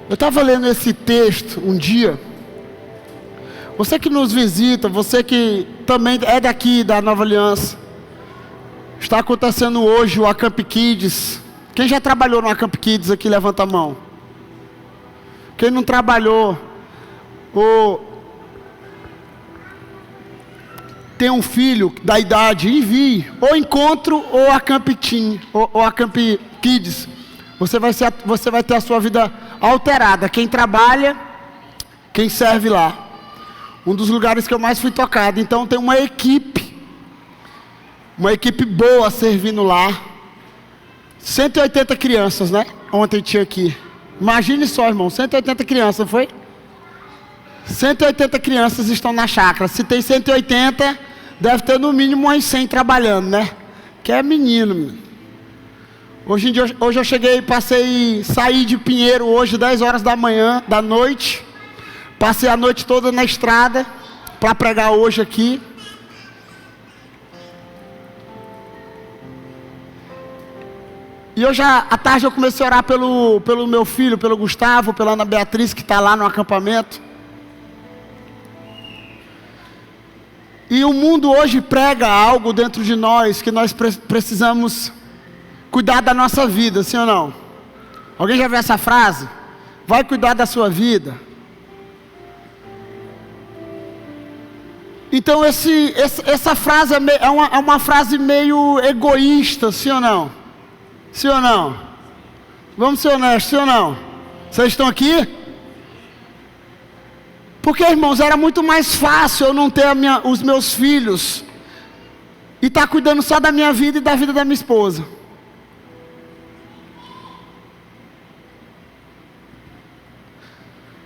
Eu estava lendo esse texto um dia. Você que nos visita, você que também é daqui da Nova Aliança, está acontecendo hoje o Acamp Kids. Quem já trabalhou no Acamp Kids aqui, levanta a mão. Quem não trabalhou, ou tem um filho da idade, envie, ou encontro, ou Acamp Teen, ou Acamp Kids. Você vai ter a sua vida alterada. Quem trabalha, quem serve lá. Um dos lugares que eu mais fui tocado. Então tem uma equipe boa servindo lá. 180 crianças, né? Ontem tinha aqui. Imagine só, irmão, 180 crianças, não foi? 180 crianças estão na chácara. Se tem 180, deve ter no mínimo umas 100 trabalhando, né? Que é menino. Hoje eu cheguei, saí de Pinheiro hoje, 10 horas da noite. Passei a noite toda na estrada para pregar hoje aqui. E hoje à tarde eu comecei a orar pelo meu filho, pelo Gustavo, pela Ana Beatriz, que está lá no acampamento. E o mundo hoje prega algo dentro de nós, que nós precisamos cuidar da nossa vida, sim ou não? Alguém já viu essa frase? Vai cuidar da sua vida. Então essa frase é uma frase meio egoísta, sim ou não? Sim ou não? Vamos ser honestos, sim ou não? Vocês estão aqui? Porque, irmãos, era muito mais fácil eu não ter os meus filhos e estar cuidando só da minha vida e da vida da minha esposa.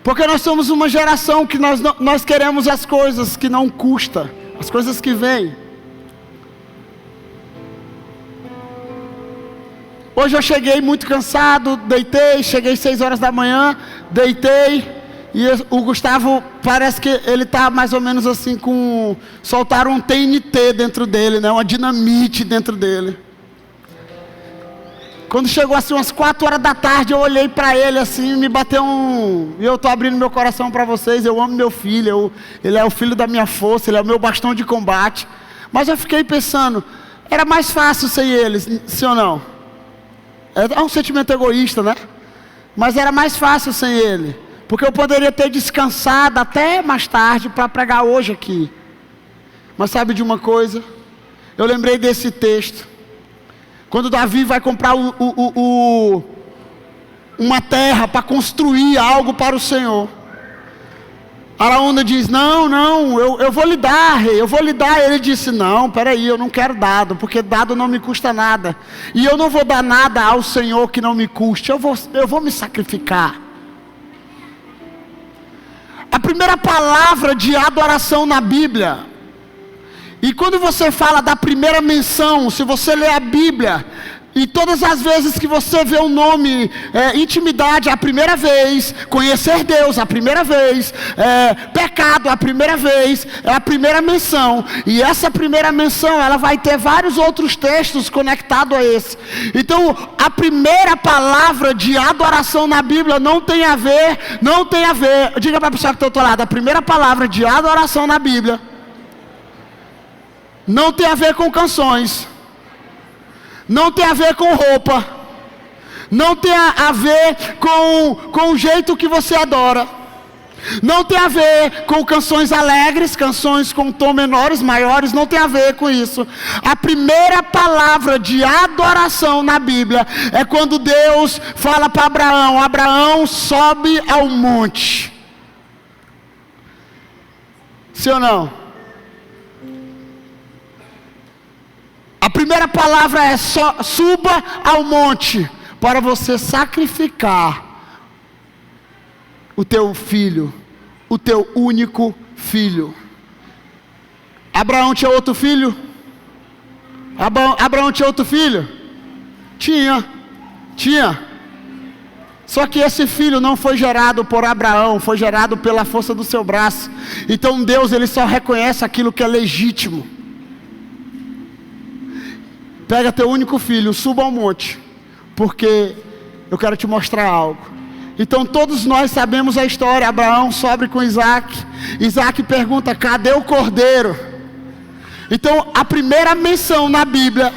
Porque nós somos uma geração que nós queremos as coisas que não custam, as coisas que vêm. Hoje eu cheguei muito cansado, cheguei 6 horas da manhã, deitei, e o Gustavo parece que ele está mais ou menos assim soltaram um TNT dentro dele, né? Uma dinamite dentro dele. Quando chegou assim umas 4 horas da tarde, eu olhei para ele assim, me bateu e eu estou abrindo meu coração para vocês, eu amo meu filho, ele é o filho da minha força, ele é o meu bastão de combate. Mas eu fiquei pensando, era mais fácil sem eles, sim ou não? É um sentimento egoísta, né? Mas era mais fácil sem ele, porque eu poderia ter descansado até mais tarde para pregar hoje aqui. Mas sabe de uma coisa? Eu lembrei desse texto. Quando Davi vai comprar uma terra para construir algo para o Senhor, Araúna diz, não, eu vou lhe dar, rei, eu vou lhe dar. Ele disse, não, peraí, eu não quero dado, porque dado não me custa nada. E eu não vou dar nada ao Senhor que não me custe, eu vou me sacrificar. A primeira palavra de adoração na Bíblia, e quando você fala da primeira menção, se você ler a Bíblia, e todas as vezes que você vê o nome, intimidade a primeira vez, conhecer Deus a primeira vez, pecado a primeira vez, é a primeira menção. E essa primeira menção, ela vai ter vários outros textos conectados a esse. Então, a primeira palavra de adoração na Bíblia não tem a ver, diga para a pessoa que está do outro lado, a primeira palavra de adoração na Bíblia não tem a ver com canções, não tem a ver com roupa, não tem a ver com o jeito que você adora, não tem a ver com canções alegres, canções com tom menores, maiores, não tem a ver com isso. A primeira palavra de adoração na Bíblia é quando Deus fala para Abraão, Abraão, sobe ao monte. Sim ou não? A primeira palavra é suba ao monte para você sacrificar o teu filho, o teu único filho. Abraão tinha outro filho? Abraão tinha outro filho? Tinha. Só que esse filho não foi gerado por Abraão, foi gerado pela força do seu braço. Então Deus, ele só reconhece aquilo que é legítimo. Pega teu único filho, suba ao monte, porque eu quero te mostrar algo. Então todos nós sabemos a história. Abraão sobe com Isaac. Isaac pergunta: cadê o cordeiro? Então a primeira menção na Bíblia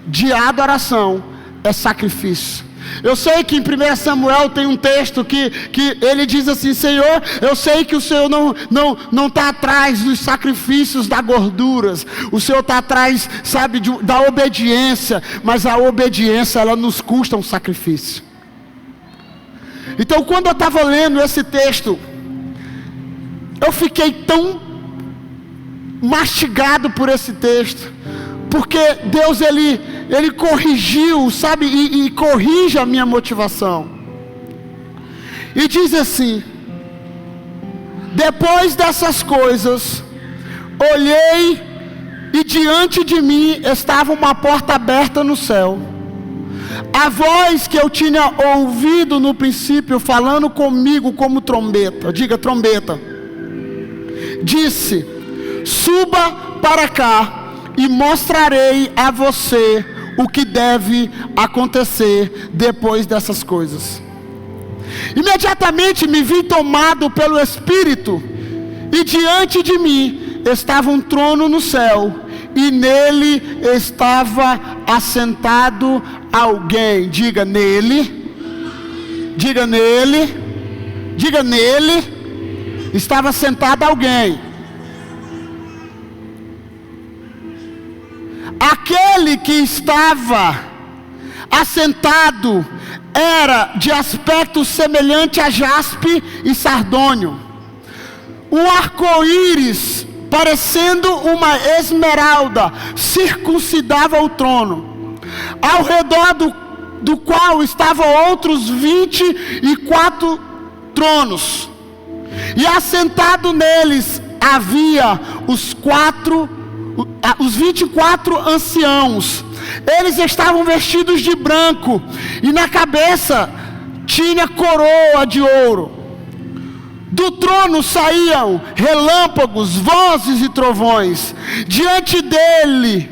de adoração é sacrifício. Eu sei que em 1 Samuel tem um texto que ele diz assim: Senhor, eu sei que o Senhor não está atrás dos sacrifícios da gorduras, o Senhor está atrás, sabe, da obediência, mas a obediência, ela nos custa um sacrifício. Então quando eu estava lendo esse texto, eu fiquei tão mastigado por esse texto, porque Deus ele corrigiu, sabe, e corrige a minha motivação. E diz assim: depois dessas coisas, olhei e diante de mim estava uma porta aberta no céu. A voz que eu tinha ouvido no princípio, falando comigo como trombeta, diga trombeta, disse: suba para cá e mostrarei a você o que deve acontecer depois dessas coisas. Imediatamente me vi tomado pelo Espírito, e diante de mim estava um trono no céu, e nele estava assentado alguém. Diga nele, diga nele, diga nele, estava sentado alguém. Aquele que estava assentado era de aspecto semelhante a jaspe e sardônio. Um arco-íris, parecendo uma esmeralda, circuncidava o trono, ao redor do qual estavam outros 24 tronos, e assentado neles havia os 24 anciãos. Eles estavam vestidos de branco, e na cabeça tinha coroa de ouro. Do trono saíam relâmpagos, vozes e trovões. Diante dele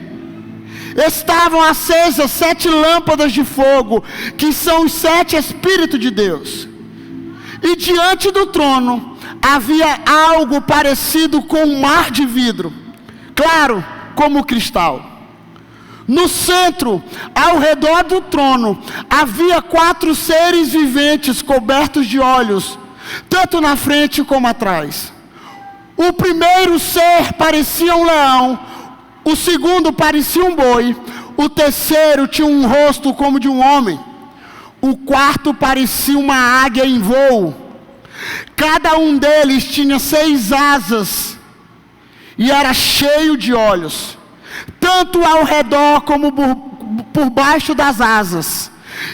estavam acesas 7 lâmpadas de fogo, que são os 7 Espíritos de Deus. E diante do trono havia algo parecido com um mar de vidro, claro como cristal. No centro, ao redor do trono, havia 4 seres viventes cobertos de olhos, tanto na frente como atrás. O primeiro ser parecia um leão, o segundo parecia um boi, o terceiro tinha um rosto como de um homem, o quarto parecia uma águia em voo. Cada um deles tinha 6 asas e era cheio de olhos, tanto ao redor como por baixo das asas.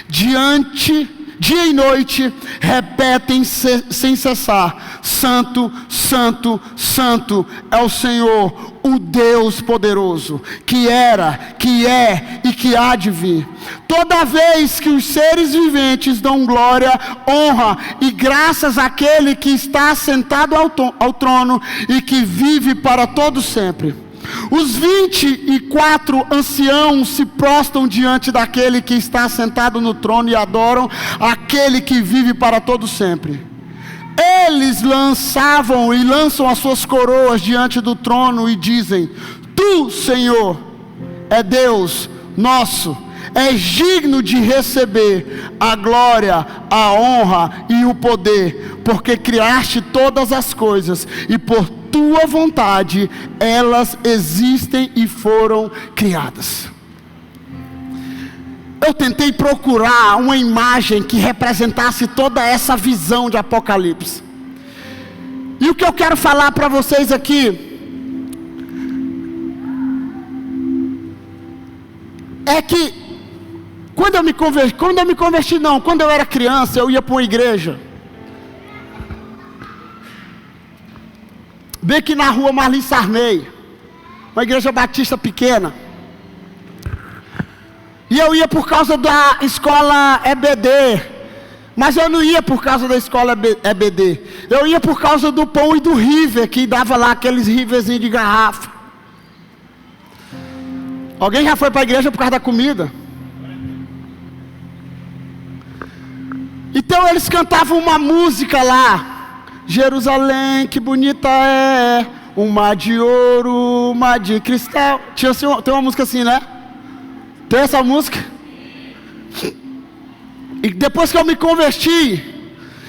Dia e noite repetem sem cessar: Santo, Santo, Santo é o Senhor, o Deus poderoso, que era, que é e que há de vir. Toda vez que os seres viventes dão glória, honra e graças àquele que está sentado ao trono e que vive para todo sempre, os 24 anciãos se prostram diante daquele que está sentado no trono e adoram aquele que vive para todo sempre. Eles lançam as suas coroas diante do trono e dizem: Tu, Senhor, é Deus nosso, és digno de receber a glória, a honra e o poder, porque criaste todas as coisas e por tua vontade elas existem e foram criadas. Eu tentei procurar uma imagem que representasse toda essa visão de Apocalipse. E o que eu quero falar para vocês aqui é que quando eu era criança, eu ia para uma igreja bem aqui na rua Marlim Sarney, uma igreja batista pequena. E eu ia por causa da escola EBD, mas eu não ia por causa da escola EBD, eu ia por causa do pão e do river, que dava lá aqueles riverzinhos de garrafa. Alguém já foi para a igreja por causa da comida? Então eles cantavam uma música lá: Jerusalém, que bonita é, um mar de ouro, um mar de cristal. Tem uma música assim, né? Tem essa música? E depois que eu me converti,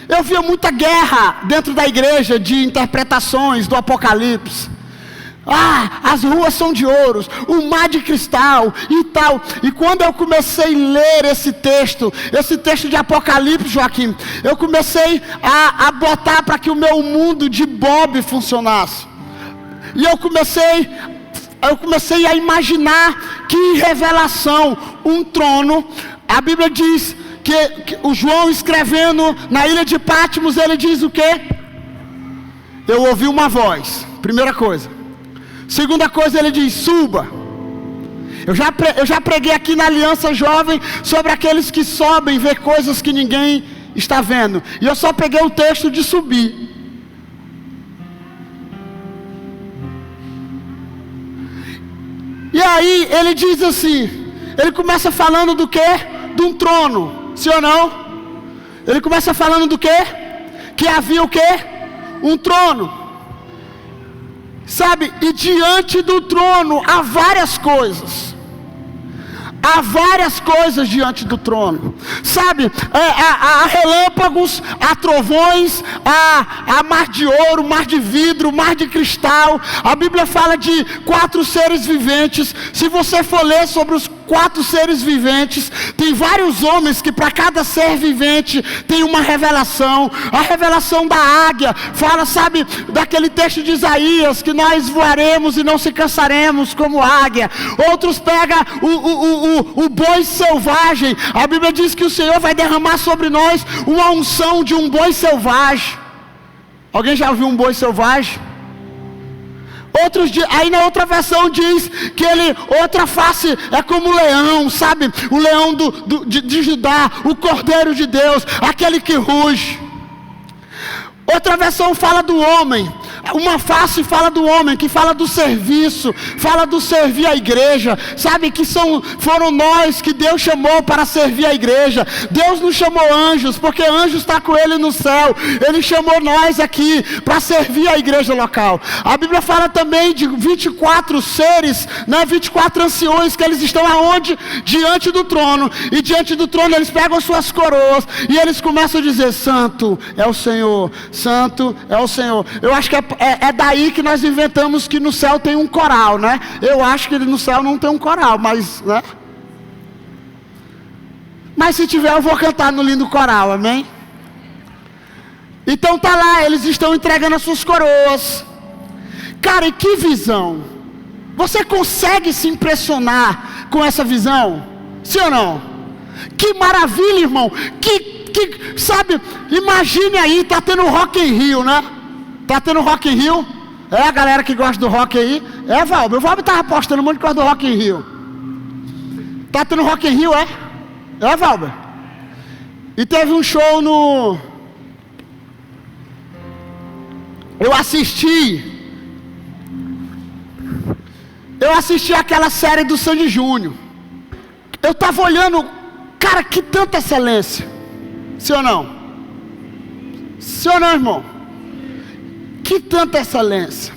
eu via muita guerra dentro da igreja de interpretações do Apocalipse. As ruas são de ouros, o mar de cristal e tal. E quando eu comecei a ler esse texto de Apocalipse, Joaquim, eu comecei a botar para que o meu mundo de Bob funcionasse. E eu comecei a imaginar que revelação, um trono. A Bíblia diz que o João escrevendo na ilha de Patmos, ele diz o quê? Eu ouvi uma voz, primeira coisa. Segunda coisa, ele diz: suba. Eu já preguei aqui na Aliança Jovem sobre aqueles que sobem, ver coisas que ninguém está vendo. E eu só peguei o texto de subir. E aí ele diz assim, ele começa falando do quê? De um trono, sim ou não? Ele começa falando do quê? Que havia o quê? Um trono. Sabe, e diante do trono há várias coisas. Há várias coisas diante do trono. Sabe, há relâmpagos, há trovões, há mar de ouro, mar de vidro, mar de cristal. A Bíblia fala de 4 seres viventes. Se você for ler sobre os 4 seres viventes, tem vários homens que para cada ser vivente tem uma revelação. A revelação da águia fala, sabe, daquele texto de Isaías, que nós voaremos e não se cansaremos como águia. Outros pegam o boi selvagem. A Bíblia diz que o Senhor vai derramar sobre nós uma unção de um boi selvagem. Alguém já ouviu um boi selvagem? Aí na outra versão diz que outra face é como o leão, sabe? O leão de Judá, o Cordeiro de Deus, aquele que ruge. Outra versão fala do homem. Uma face fala do homem, que fala do serviço, fala do servir a igreja. Sabe que foram nós que Deus chamou para servir a igreja. Deus não chamou anjos, porque anjos está com ele no céu. Ele chamou nós aqui para servir a igreja local. A Bíblia fala também de 24 seres, né, 24 anciões, que eles estão aonde? Diante do trono. E diante do trono eles pegam suas coroas e eles começam a dizer: Santo é o Senhor, Santo é o Senhor. Eu acho que é daí que nós inventamos que no céu tem um coral, né? Eu acho que no céu não tem um coral, mas, né? Mas se tiver, eu vou cantar no lindo coral, amém? Então tá lá, eles estão entregando as suas coroas. Cara, e que visão! Você consegue se impressionar com essa visão? Sim ou não? Que maravilha, irmão! Sabe, imagine aí, tá tendo Rock in Rio, né? Tá tendo Rock in Rio? É a galera que gosta do rock aí? É, Valber. O Valber tava postando um monte de coisa do Rock in Rio. Tá tendo Rock in Rio, é? É, Valber. E teve um show no... Eu assisti aquela série do Sandy Júnior. Eu tava olhando, cara, que tanta excelência. Sim ou não? Sim ou não, irmão? Que tanta excelência.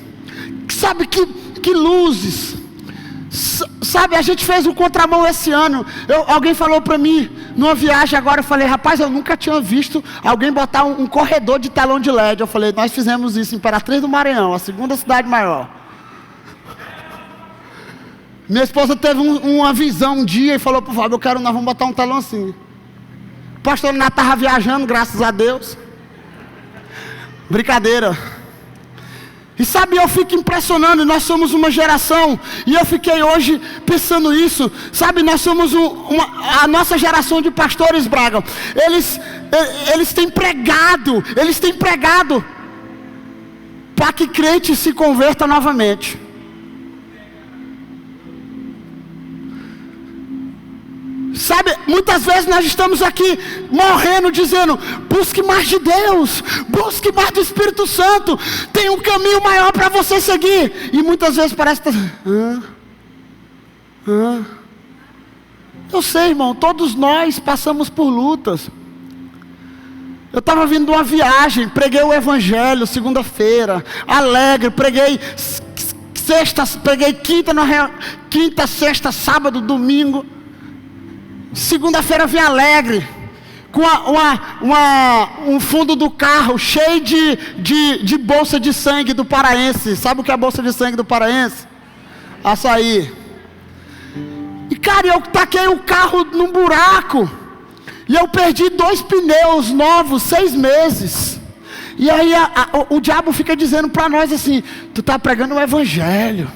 Sabe que luzes. Sabe, a gente fez um contramão esse ano. Alguém falou para mim, numa viagem agora, eu falei: rapaz, eu nunca tinha visto alguém botar um corredor de telão de LED. Eu falei: nós fizemos isso em Imperatriz do Maranhão, a segunda cidade maior. Minha esposa teve uma visão um dia e falou pro Fábio: nós vamos botar um telão assim. O pastor Nath estava viajando, graças a Deus. Brincadeira. E sabe, eu fico impressionando, nós somos uma geração, e eu fiquei hoje pensando isso, sabe, nós somos a nossa geração de pastores, Braga, eles têm pregado para que crente se converta novamente. Sabe, muitas vezes nós estamos aqui morrendo dizendo: busque mais de Deus, busque mais do Espírito Santo, tem um caminho maior para você seguir. E muitas vezes parece que eu sei, irmão, todos nós passamos por lutas. Eu estava vindo de uma viagem, preguei o evangelho segunda-feira, alegre, preguei sexta, preguei quinta, sexta, sábado, domingo. Segunda-feira vim alegre, com um fundo do carro cheio de bolsa de sangue do paraense. Sabe o que é a bolsa de sangue do paraense? Açaí. E cara, eu taquei o carro num buraco. E eu perdi 2 pneus novos, 6 meses. E aí o diabo fica dizendo para nós assim: tu está pregando o evangelho,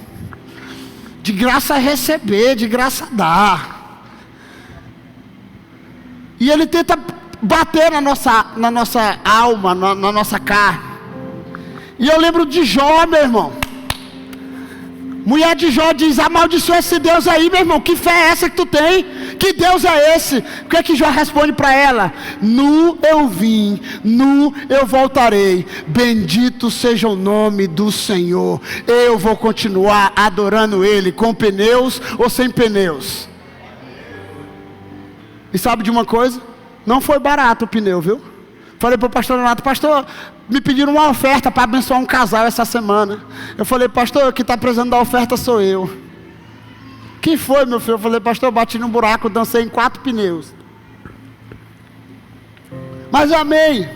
de graça a receber, de graça a dar. E ele tenta bater na nossa alma, na nossa carne. E eu lembro de Jó, meu irmão. Mulher de Jó diz: amaldiçoa esse Deus aí, meu irmão. Que fé é essa que tu tem? Que Deus é esse? O que é que Jó responde para ela? Nu eu vim, nu eu voltarei. Bendito seja o nome do Senhor. Eu vou continuar adorando Ele, com pneus ou sem pneus. E sabe de uma coisa? Não foi barato o pneu, viu? Falei para o pastor Renato: pastor, me pediram uma oferta para abençoar um casal essa semana. Eu falei: pastor, quem está precisando da oferta sou eu. Que foi, meu filho? Eu falei: pastor, eu bati num buraco, dancei em 4 pneus. Mas amém.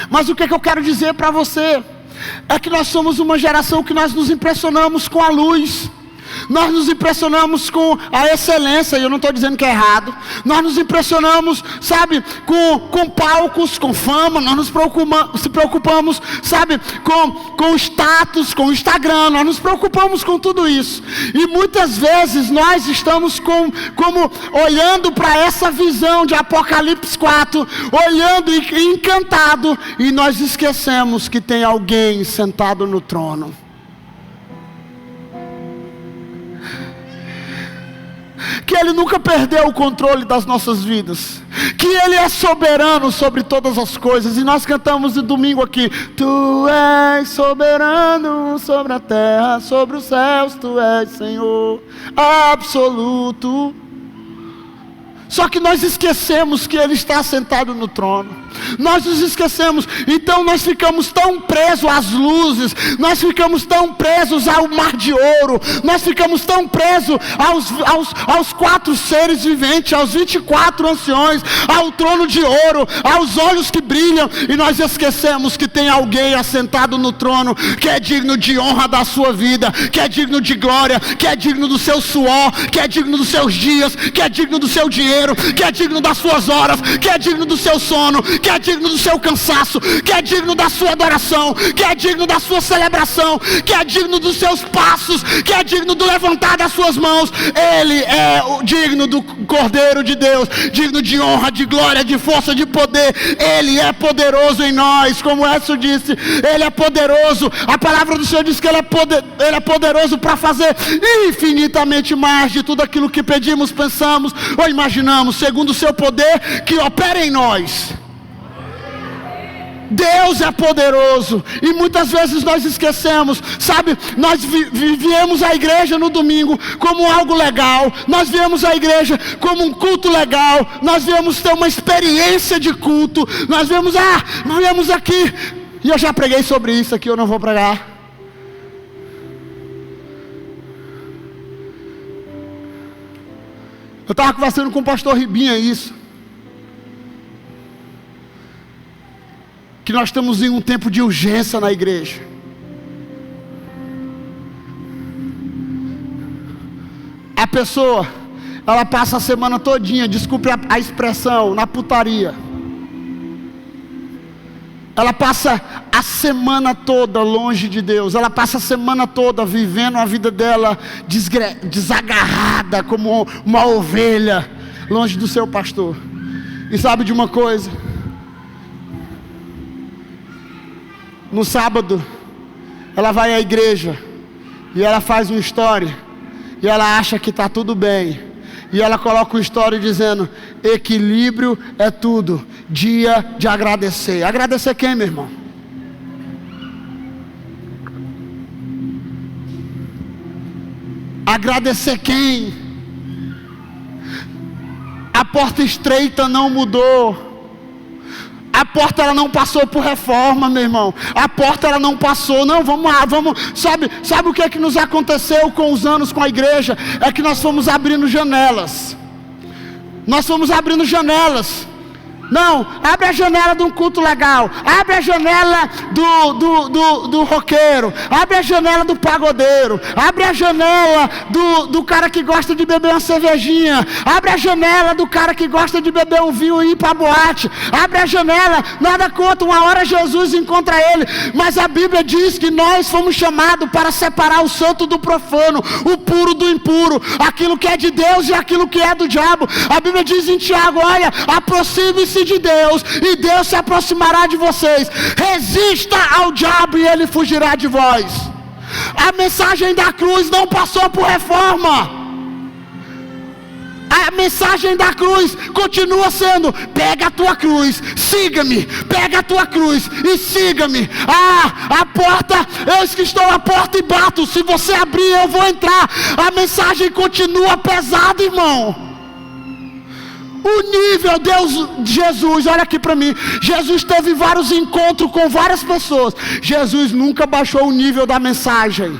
Mas o que eu quero dizer para você? É que nós somos uma geração que nós nos impressionamos com a luz. Nós nos impressionamos com a excelência, e eu não estou dizendo que é errado. Nós nos impressionamos, sabe, com palcos, com fama. Nós nos preocupamos, sabe, com status, com Instagram. Nós nos preocupamos com tudo isso. E muitas vezes nós estamos como olhando para essa visão de Apocalipse 4, olhando e encantado, e nós esquecemos que tem alguém sentado no trono. Que Ele nunca perdeu o controle das nossas vidas, que Ele é soberano sobre todas as coisas. E nós cantamos de domingo aqui: Tu és soberano sobre a terra, sobre os céus, Tu és Senhor absoluto. Só que nós esquecemos que Ele está sentado no trono. Nós nos esquecemos. Então nós ficamos tão presos às luzes, nós ficamos tão presos ao mar de ouro, nós ficamos tão presos aos 4 seres viventes, aos 24 anciões, ao trono de ouro, aos olhos que brilham. E nós esquecemos que tem alguém assentado no trono, que é digno de honra da sua vida, que é digno de glória, que é digno do seu suor, que é digno dos seus dias, que é digno do seu dinheiro, que é digno das suas horas, que é digno do seu sono, que é digno do seu cansaço, que é digno da sua adoração, que é digno da sua celebração, que é digno dos seus passos, que é digno do levantar das suas mãos. Ele é o digno do Cordeiro de Deus, digno de honra, de glória, de força, de poder. Ele é poderoso em nós, como Edson disse. Ele é poderoso. A palavra do Senhor diz que Ele é poderoso para fazer infinitamente mais de tudo aquilo que pedimos, pensamos ou imaginamos, segundo o seu poder que opera em nós. Deus é poderoso. E muitas vezes nós esquecemos, sabe? Nós viemos à igreja no domingo como algo legal. Nós viemos à igreja como um culto legal. Nós viemos ter uma experiência de culto. Nós viemos aqui. E eu já preguei sobre isso aqui, eu não vou pregar. Eu estava conversando com o pastor Ribinha isso, que nós estamos em um tempo de urgência na igreja. A pessoa, ela passa a semana todinha, desculpe a expressão, na putaria. Ela passa a semana toda longe de Deus. Ela passa a semana toda vivendo a vida dela desagarrada, como uma ovelha, longe do seu pastor. E sabe de uma coisa? No sábado, ela vai à igreja e ela faz uma história e ela acha que está tudo bem. E ela coloca uma história dizendo: equilíbrio é tudo, dia de agradecer. Agradecer quem, meu irmão? Agradecer quem? A porta estreita não mudou. A porta ela não passou por reforma, meu irmão. A porta ela não passou. Não, vamos lá, vamos. Sabe o que é que nos aconteceu com os anos com a igreja? É que nós fomos abrindo janelas. Nós fomos abrindo janelas. Não, abre a janela de um culto legal. Abre a janela do roqueiro. Abre a janela do pagodeiro. Abre a janela do cara que gosta de beber uma cervejinha. Abre a janela do cara que gosta de beber um vinho e ir para a boate. Abre a janela, nada contra, uma hora Jesus encontra ele. Mas a Bíblia diz que nós fomos chamados para separar o santo do profano, o puro do impuro, aquilo que é de Deus e aquilo que é do diabo. A Bíblia diz em Tiago, olha, aproxime-se de Deus e Deus se aproximará de vocês. Resista ao diabo e ele fugirá de vós. A mensagem da cruz não passou por reforma. A mensagem da cruz continua sendo: pega a tua cruz, siga-me. Pega a tua cruz e siga-me. A porta, eis que estou à porta e bato. Se você abrir, eu vou entrar. A mensagem continua pesada, irmão. O nível, Jesus, olha aqui para mim. Jesus teve vários encontros com várias pessoas. Jesus nunca baixou o nível da mensagem.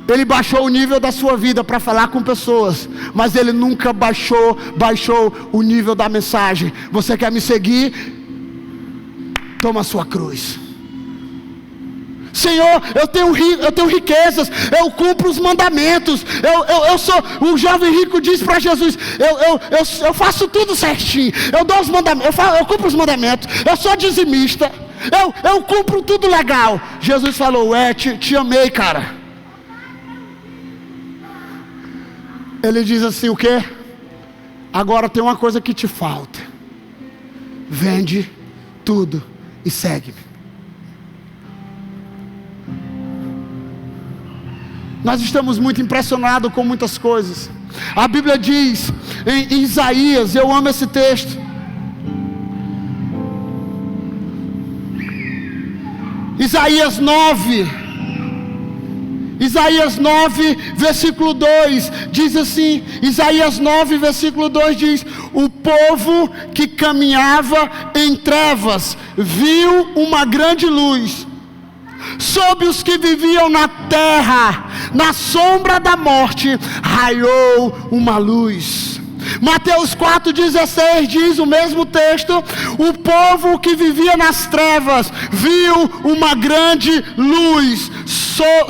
Ele baixou o nível da sua vida para falar com pessoas, mas ele nunca baixou o nível da mensagem. Você quer me seguir? Toma a sua cruz. Senhor, eu tenho riquezas, eu cumpro os mandamentos, eu sou, o jovem rico diz para Jesus, eu faço tudo certinho, eu dou os mandamentos, eu cumpro os mandamentos, eu sou dizimista, eu cumpro tudo legal. Jesus falou, te amei, cara. Ele diz assim, o quê? Agora tem uma coisa que te falta, vende tudo e segue-me. Nós estamos muito impressionados com muitas coisas. A Bíblia diz em Isaías, eu amo esse texto. Isaías 9, versículo 2, diz assim, Isaías 9, versículo 2 diz, o povo que caminhava em trevas, viu uma grande luz. Sobre os que viviam na terra, na sombra da morte, raiou uma luz. Mateus 4,16 diz o mesmo texto, o povo que vivia nas trevas, viu uma grande luz.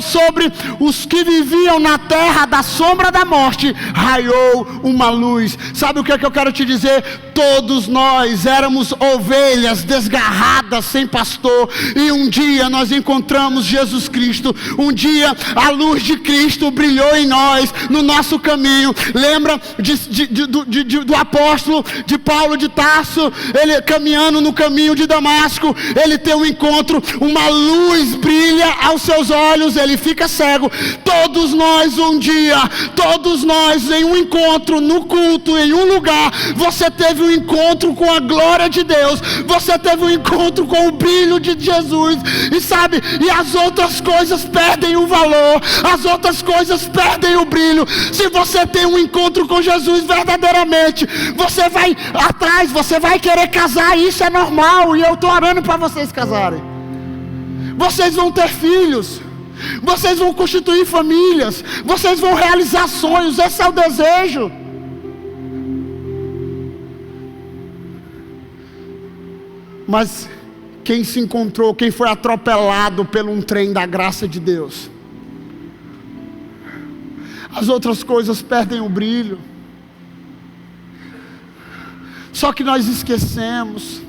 Sobre os que viviam na terra da sombra da morte, raiou uma luz. Sabe o que é que eu quero te dizer? Todos nós éramos ovelhas desgarradas, sem pastor, e um dia nós encontramos Jesus Cristo. Um dia a luz de Cristo brilhou em nós, no nosso caminho. Lembra do apóstolo de Paulo de Tarso, ele caminhando no caminho de Damasco, ele tem um encontro, uma luz brilha aos seus olhos, ele fica cego. Todos nós um dia, todos nós em um encontro, no culto, em um lugar, você teve um encontro com a glória de Deus, você teve um encontro com o brilho de Jesus, e sabe, e as outras coisas perdem o valor, as outras coisas perdem o brilho. Se você tem um encontro com Jesus verdadeiramente, você vai atrás, você vai querer casar, isso é normal, e eu estou orando para vocês casarem. Vocês vão ter filhos, vocês vão constituir famílias, vocês vão realizar sonhos, esse é o desejo. Mas quem se encontrou, quem foi atropelado por um trem da graça de Deus, as outras coisas perdem o brilho. Só que nós esquecemos.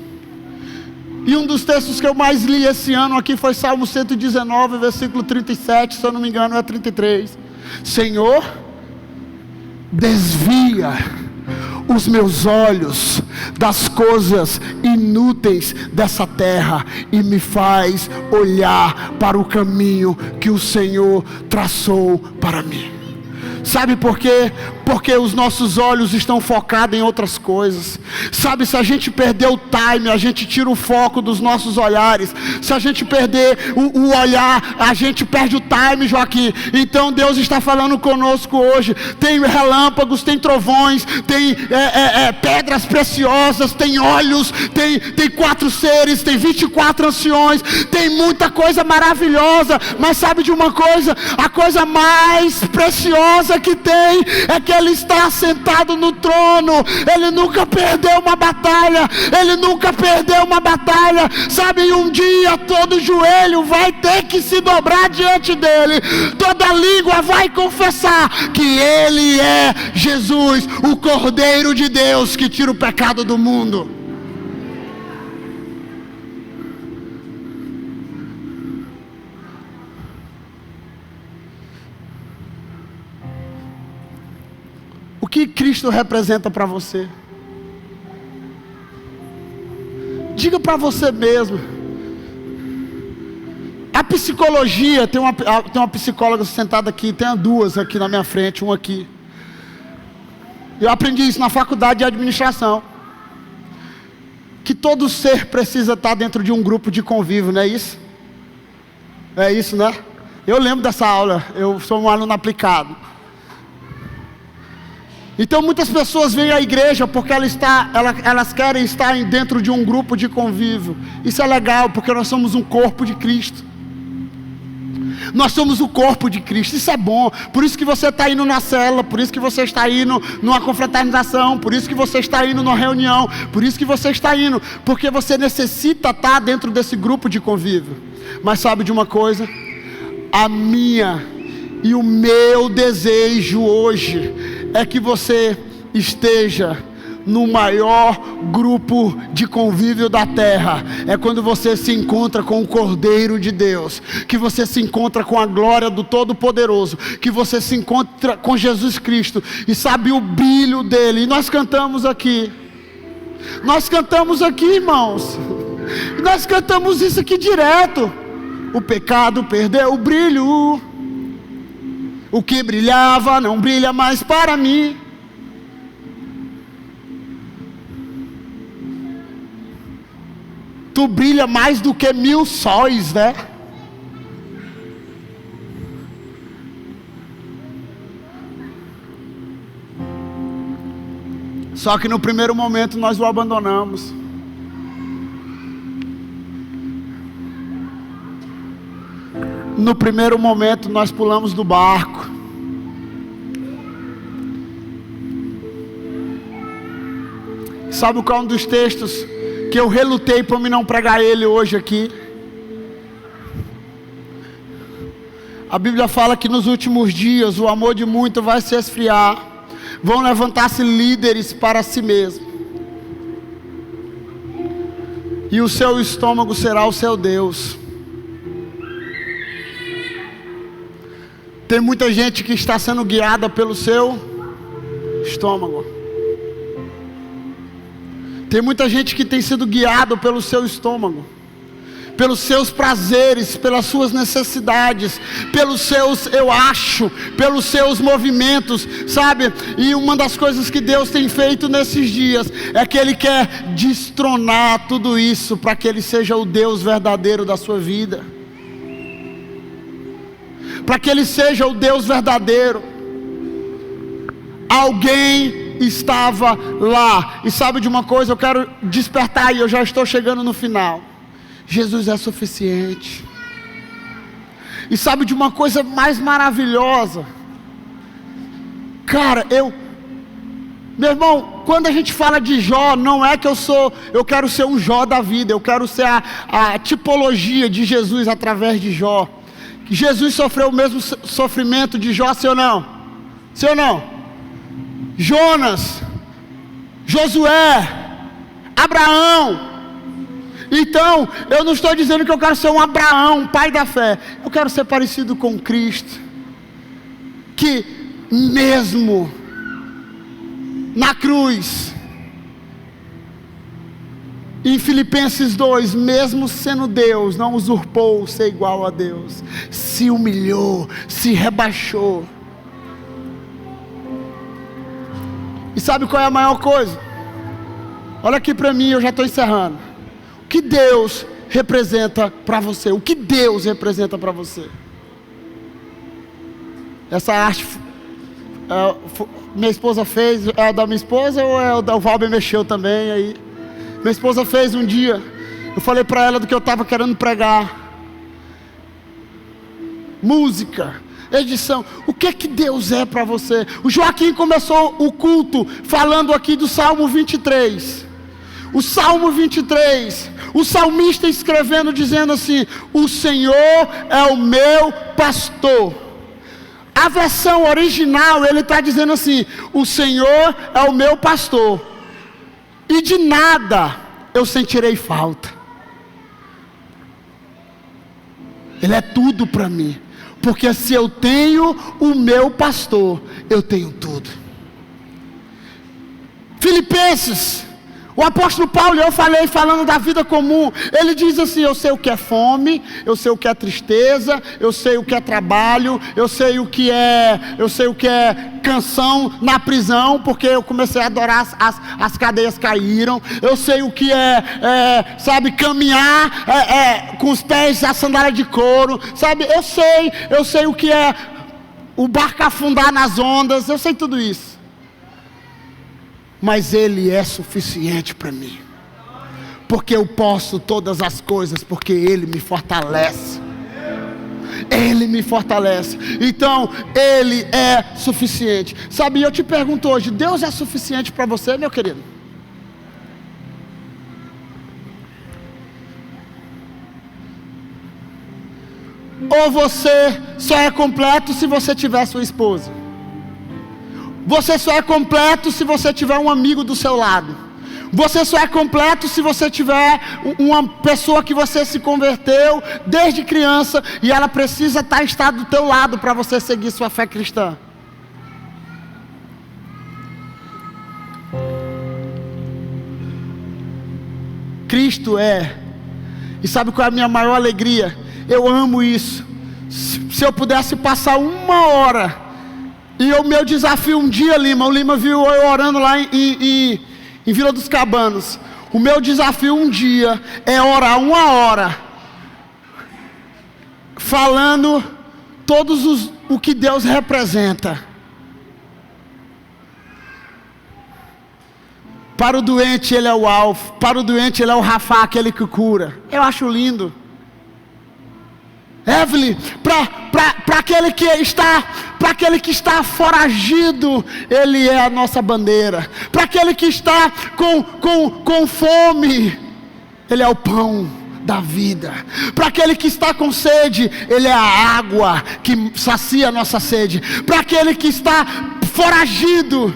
E um dos textos que eu mais li esse ano aqui foi Salmo 119, versículo 37, se eu não me engano é 33. Senhor, desvia os meus olhos das coisas inúteis dessa terra e me faz olhar para o caminho que o Senhor traçou para mim. Sabe por quê? Porque os nossos olhos estão focados em outras coisas. Sabe, se a gente perder o time, a gente tira o foco dos nossos olhares. Se a gente perder o olhar, a gente perde o time, Joaquim. Então Deus está falando conosco hoje. Tem relâmpagos, tem trovões, tem pedras preciosas, tem olhos, tem 4 seres, tem 24 anciões, tem muita coisa maravilhosa. Mas sabe de uma coisa? A coisa mais preciosa que tem é que Ele está sentado no trono. Ele nunca perdeu uma batalha. Ele nunca perdeu uma batalha. Sabe, um dia todo joelho vai ter que se dobrar diante dele. Toda língua vai confessar que Ele é Jesus, o Cordeiro de Deus que tira o pecado do mundo. O que Cristo representa para você? Diga para você mesmo. A psicologia, tem uma psicóloga sentada aqui, tem 2 aqui na minha frente, uma aqui. Eu aprendi isso na faculdade de administração. Que todo ser precisa estar dentro de um grupo de convívio, não é isso? É isso, né? Eu lembro dessa aula, eu sou um aluno aplicado. Então muitas pessoas vêm à igreja porque elas querem estar dentro de um grupo de convívio. Isso é legal, porque nós somos um corpo de Cristo. Nós somos o corpo de Cristo, isso é bom. Por isso que você está indo na célula, por isso que você está indo numa confraternização, por isso que você está indo numa reunião, por isso que você está indo, porque você necessita estar dentro desse grupo de convívio. Mas sabe de uma coisa? A minha e o meu desejo hoje é que você esteja no maior grupo de convívio da terra. É quando você se encontra com o Cordeiro de Deus, que você se encontra com a glória do Todo-Poderoso, que você se encontra com Jesus Cristo e sabe o brilho dele. E nós cantamos aqui, irmãos, nós cantamos isso aqui direto. O pecado perdeu o brilho, o que brilhava não brilha mais para mim. Tu brilha mais do que 1000 sóis, né? Só que no primeiro momento nós o abandonamos. No primeiro momento nós pulamos do barco. Sabe qual é um dos textos que eu relutei para me não pregar ele hoje aqui? A Bíblia fala que nos últimos dias o amor de muito vai se esfriar. Vão levantar-se líderes para si mesmo, e o seu estômago será o seu Deus. Tem muita gente que está sendo guiada pelo seu estômago. Tem muita gente que tem sido guiado pelo seu estômago, pelos seus prazeres, pelas suas necessidades, pelos seus eu acho, pelos seus movimentos, sabe? E uma das coisas que Deus tem feito nesses dias é que Ele quer destronar tudo isso para que Ele seja o Deus verdadeiro da sua vida, para que Ele seja o Deus verdadeiro. Alguém estava lá, e sabe de uma coisa, eu quero despertar, e eu já estou chegando no final. Jesus é suficiente. E sabe de uma coisa mais maravilhosa? Cara, meu irmão, quando a gente fala de Jó, não é que eu quero ser um Jó da vida, eu quero ser a tipologia de Jesus através de Jó. Jesus sofreu o mesmo sofrimento de Jó, sim ou não? Sim ou não? Jonas, Josué, Abraão. Então, eu não estou dizendo que eu quero ser um Abraão, pai da fé. Eu quero ser parecido com Cristo, que mesmo na cruz, em Filipenses 2, mesmo sendo Deus, não usurpou ser igual a Deus, se humilhou, se rebaixou. E sabe qual é a maior coisa? Olha aqui para mim, eu já estou encerrando. O que Deus representa para você? O que Deus representa para você? Essa arte, minha esposa fez, é da minha esposa ou é o Valber mexeu também aí? Minha esposa fez um dia, eu falei para ela do que eu estava querendo pregar. Música, edição, o que é que Deus é para você? O Joaquim começou o culto falando aqui do Salmo 23. O Salmo 23, o salmista escrevendo, dizendo assim: o Senhor é o meu pastor. A versão original, ele está dizendo assim: o Senhor é o meu pastor, e de nada eu sentirei falta. Ele é tudo para mim, porque se eu tenho o meu pastor, eu tenho tudo. Filipenses, o apóstolo Paulo, eu falei falando da vida comum, ele diz assim: eu sei o que é fome, eu sei o que é tristeza, eu sei o que é trabalho, eu sei o que é canção na prisão, porque eu comecei a adorar, as cadeias caíram. Eu sei o que sabe, caminhar com os pés a sandália de couro, sabe, eu sei o que é o barco afundar nas ondas, eu sei tudo isso. Mas Ele é suficiente para mim, porque eu posso todas as coisas, porque Ele me fortalece. Ele me fortalece. Então Ele é suficiente. Sabe, eu te pergunto hoje: Deus é suficiente para você, meu querido? Ou você só é completo se você tiver sua esposa? Você só é completo se você tiver um amigo do seu lado. Você só é completo se você tiver uma pessoa que você se converteu desde criança e ela precisa estar do teu lado para você seguir sua fé cristã. Cristo é. E sabe qual é a minha maior alegria? Eu amo isso. Se eu pudesse passar 1 hora... E o meu desafio um dia, o Lima viu eu orando lá em Vila dos Cabanos. O meu desafio um dia é orar 1 hora, falando o que Deus representa. Para o doente Ele é o alfa, para o doente Ele é o Rafa, aquele que cura. Eu acho lindo. Evelyn, para aquele que está foragido, Ele é a nossa bandeira. Para aquele que está com fome, Ele é o pão da vida. Para aquele que está com sede, Ele é a água que sacia a nossa sede. Para aquele que está foragido,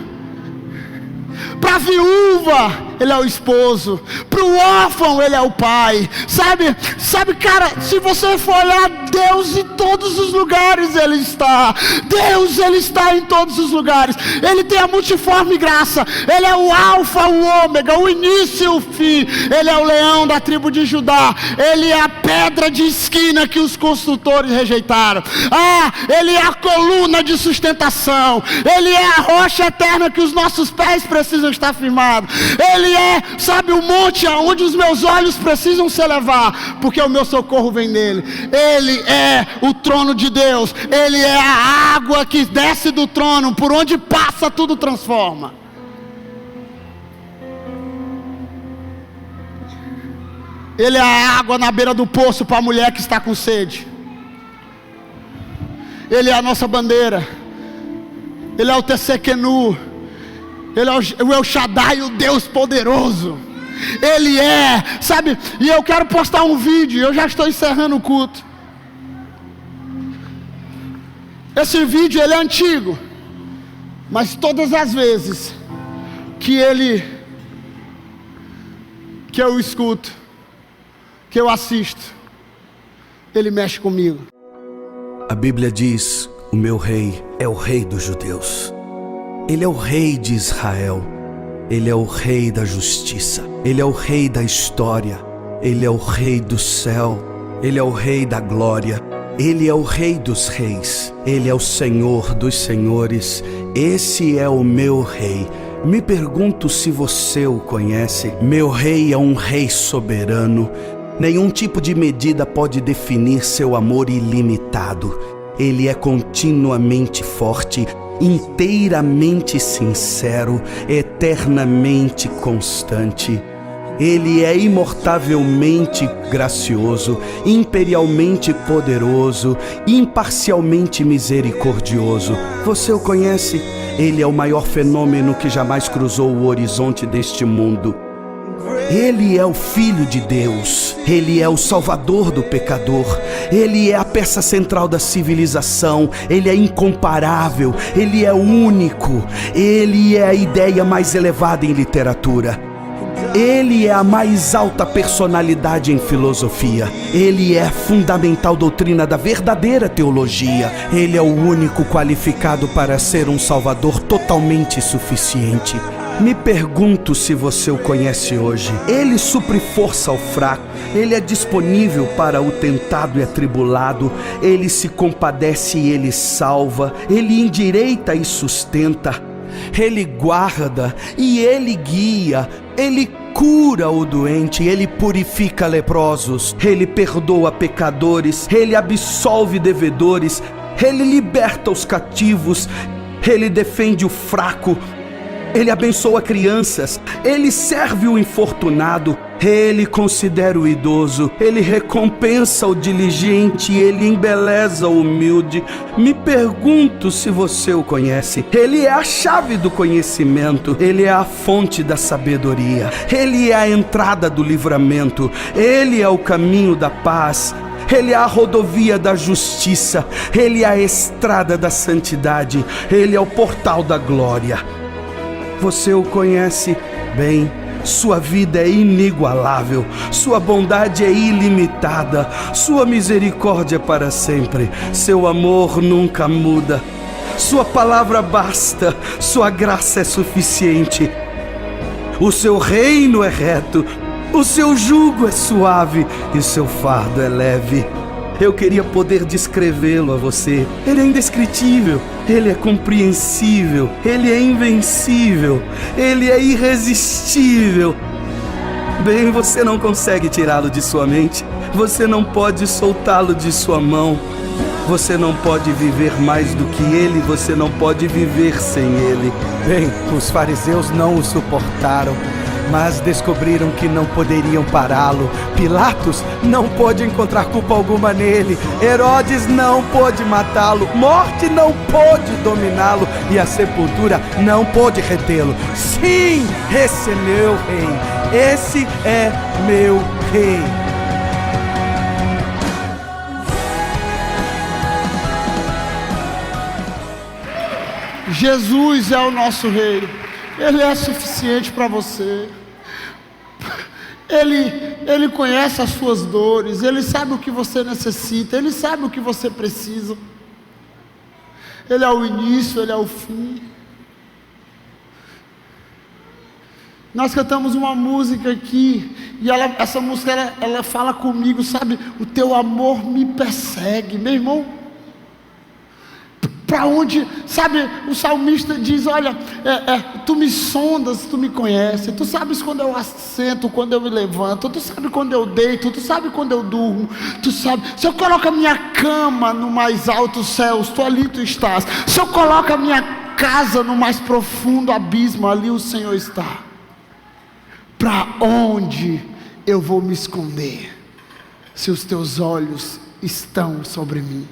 para a viúva, Ele é o esposo. Para o órfão, Ele é o pai. Sabe, cara, se você for olhar, Deus em todos os lugares Ele está. Deus, Ele está em todos os lugares. Ele tem a multiforme graça. Ele é o alfa, o ômega, o início e o fim. Ele é o leão da tribo de Judá. Ele é a pedra de esquina que os construtores rejeitaram. Ele é a coluna de sustentação. Ele é a rocha eterna que os nossos pés precisam estar firmados. Ele é, sabe, o monte aonde os meus olhos precisam se elevar, porque o meu socorro vem nele. Ele é o trono de Deus. Ele é a água que desce do trono, por onde passa tudo transforma. Ele é a água na beira do poço para a mulher que está com sede. Ele é a nossa bandeira. Ele é o Tsequenu. Ele é o El Shaddai, o Deus poderoso. Ele é, sabe, e eu quero postar um vídeo, eu já estou encerrando o culto. Esse vídeo, ele é antigo, mas todas as vezes que eu escuto, que eu assisto, ele mexe comigo. A Bíblia diz: o meu rei é o rei dos judeus. Ele é o rei de Israel. Ele é o rei da justiça. Ele é o rei da história. Ele é o rei do céu. Ele é o rei da glória. Ele é o rei dos reis. Ele é o Senhor dos senhores. Esse é o meu rei. Me pergunto se você o conhece. Meu rei é um rei soberano. Nenhum tipo de medida pode definir seu amor ilimitado. Ele é continuamente forte, inteiramente sincero, eternamente constante. Ele é imortavelmente gracioso, imperialmente poderoso, imparcialmente misericordioso. Você o conhece? Ele é o maior fenômeno que jamais cruzou o horizonte deste mundo. Ele é o Filho de Deus, Ele é o Salvador do pecador, Ele é a peça central da civilização, Ele é incomparável, Ele é único, Ele é a ideia mais elevada em literatura. Ele é a mais alta personalidade em filosofia. Ele é a fundamental doutrina da verdadeira teologia. Ele é o único qualificado para ser um salvador totalmente suficiente. Me pergunto se você o conhece hoje. Ele supre força ao fraco. Ele é disponível para o tentado e atribulado. Ele se compadece e ele salva. Ele endireita e sustenta. Ele guarda e ele guia. Ele cura o doente, ele purifica leprosos, ele perdoa pecadores, ele absolve devedores, ele liberta os cativos, ele defende o fraco, ele abençoa crianças, ele serve o infortunado, ele considera o idoso, ele recompensa o diligente, ele embeleza o humilde. Me pergunto se você o conhece. Ele é a chave do conhecimento, ele é a fonte da sabedoria, ele é a entrada do livramento, ele é o caminho da paz, ele é a rodovia da justiça, ele é a estrada da santidade, ele é o portal da glória. Você o conhece bem. Sua vida é inigualável, sua bondade é ilimitada, sua misericórdia é para sempre, seu amor nunca muda, sua palavra basta, sua graça é suficiente. O seu reino é reto, o seu jugo é suave e seu fardo é leve. Eu queria poder descrevê-lo a você. Ele é indescritível, ele é compreensível, ele é invencível, ele é irresistível. Bem, você não consegue tirá-lo de sua mente, você não pode soltá-lo de sua mão. Você não pode viver mais do que ele, você não pode viver sem ele. Bem, os fariseus não o suportaram, mas descobriram que não poderiam pará-lo. Pilatos não pôde encontrar culpa alguma nele. Herodes não pôde matá-lo. Morte não pôde dominá-lo. E a sepultura não pôde retê-lo. Sim, esse é meu rei. Esse é meu rei. Jesus é o nosso rei. Ele é suficiente para você. Ele conhece as suas dores. Ele sabe o que você necessita. Ele sabe o que você precisa. Ele é o início, ele é o fim. Nós cantamos uma música aqui e essa música ela fala comigo, sabe? O teu amor me persegue, meu irmão. Para onde, sabe, o salmista diz, olha, tu me sondas, tu me conheces, tu sabes quando eu assento, quando eu me levanto, tu sabe quando eu deito, tu sabe quando eu durmo, tu sabe, se eu coloco a minha cama no mais alto céus, tu ali tu estás, se eu coloco a minha casa no mais profundo abismo, ali o Senhor está. Para onde eu vou me esconder, se os teus olhos estão sobre mim?